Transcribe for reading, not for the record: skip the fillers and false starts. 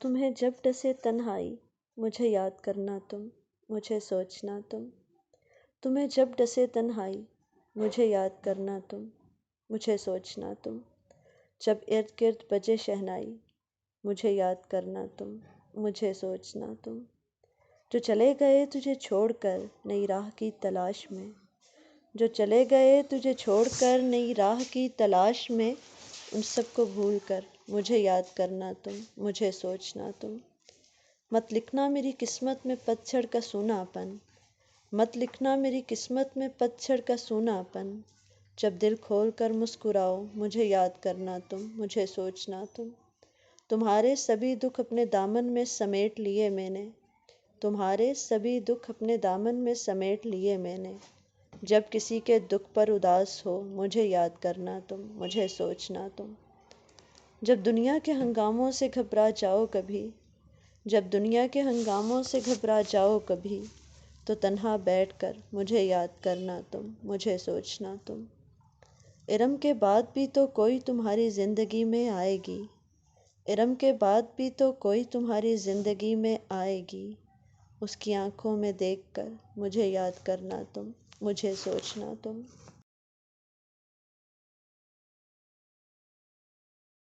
تمہیں جب ڈسے تنہائی مجھے یاد کرنا تم، مجھے سوچنا تم۔ تمہیں جب ڈسے تنہائی مجھے یاد کرنا تم، مجھے سوچنا تم۔ جب ارد گرد بجے شہنائی مجھے یاد کرنا تم، مجھے سوچنا تم۔ جو چلے گئے تجھے چھوڑ کر نئی راہ کی تلاش میں، جو چلے گئے تجھے چھوڑ کر نئی راہ کی تلاش میں، ان سب کو بھول کر مجھے یاد کرنا تم، مجھے سوچنا تم۔ مت لکھنا میری قسمت میں پتجھڑ کا سونا پن، مت لکھنا میری قسمت میں پتجھڑ کا سونا پن۔ جب دل کھول کر مسکراؤ مجھے یاد کرنا تم، مجھے سوچنا تم۔ تمہارے سبھی دکھ اپنے دامن میں سمیٹ لیے میں نے، تمہارے سبھی دکھ اپنے دامن میں سمیٹ لیے میں نے۔ جب کسی کے دکھ پر اداس ہو مجھے یاد کرنا تم، مجھے سوچنا تم۔ جب دنیا کے ہنگاموں سے گھبرا جاؤ کبھی، جب دنیا کے ہنگاموں سے گھبرا جاؤ کبھی، تو تنہا بیٹھ کر مجھے یاد کرنا تم، مجھے سوچنا تم۔ ارم کے بعد بھی تو کوئی تمہاری زندگی میں آئے گی، ارم کے بعد بھی تو کوئی تمہاری زندگی میں آئے گی، اس کی آنکھوں میں دیکھ کر مجھے یاد کرنا تم، مجھے سوچنا تم۔